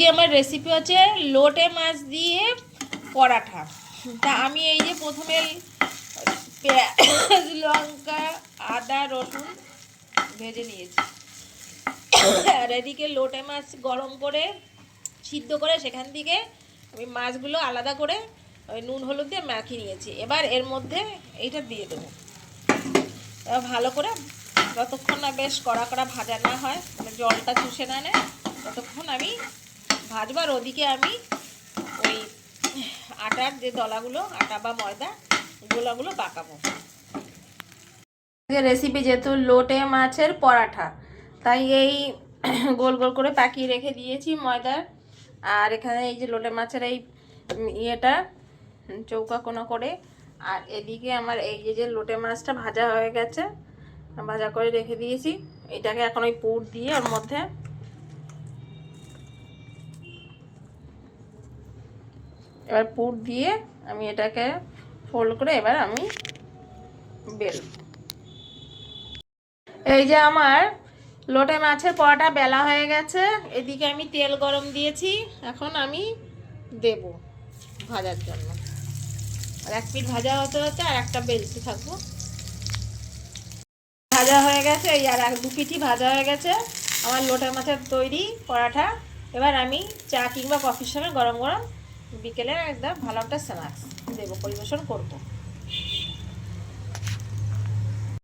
আজকে আমার রেসিপি হচ্ছে লোটে মাছ দিয়ে পরাঠা। তা আমি এই যে প্রথমে পেঁয়াজ লঙ্কা আদা রসুন ভেজে নিয়েছি, আর এদিকে লোটে মাছ গরম করে সিদ্ধ করে সেখান থেকে আমি মাছগুলো আলাদা করে ওই নুন হলুদ দিয়ে মাখিয়ে নিয়েছি। এবার এর মধ্যে এইটা দিয়ে দেবো। এবার ভালো করে যতক্ষণ না বেশ কড়া কড়া ভাজা না হয়, মানে জলটা চুষে না নেয়, ততক্ষণ আমি ভাজবো। আর ওদিকে আমি ওই আটার যে দলাগুলো, আটা বা ময়দা গোলাগুলো পাকাবো। রেসিপি যেহেতু লোটে মাছের পরাঠা, তাই এই গোল গোল করে পাকিয়ে রেখে দিয়েছি ময়দার। আর এখানে এই যে লোটে মাছের এই ইয়েটা চৌকা কোনা করে, আর এদিকে আমার এই যে লোটে মাছটা ভাজা হয়ে গেছে, ভাজা করে রেখে দিয়েছি। এটাকে এখন ওই পুর দিয়ে ওর মধ্যে এবার পুর দিয়ে আমি এটাকে ফোল্ড করে এবার আমি বেলব। এই যে আমার লোটে মাছের পরোটা বেলা হয়ে গেছে। এদিকে আমি তেল গরম দিয়েছি, এখন আমি দেব ভাজার জন্য। আর এক পিঠ ভাজা হতে হতে আর একটা বেলতে থাকবো। ভাজা হয়ে গেছে, এই আর এক দু পিঠই ভাজা হয়ে গেছে আমার লোটে মাছের তৈরি পরাঠা। এবার আমি চা কিংবা কফির সঙ্গে গরম গরম বিকেলে একদম ভালো একটা স্ন্যাক্স দেবো, পরিবেশন করবো।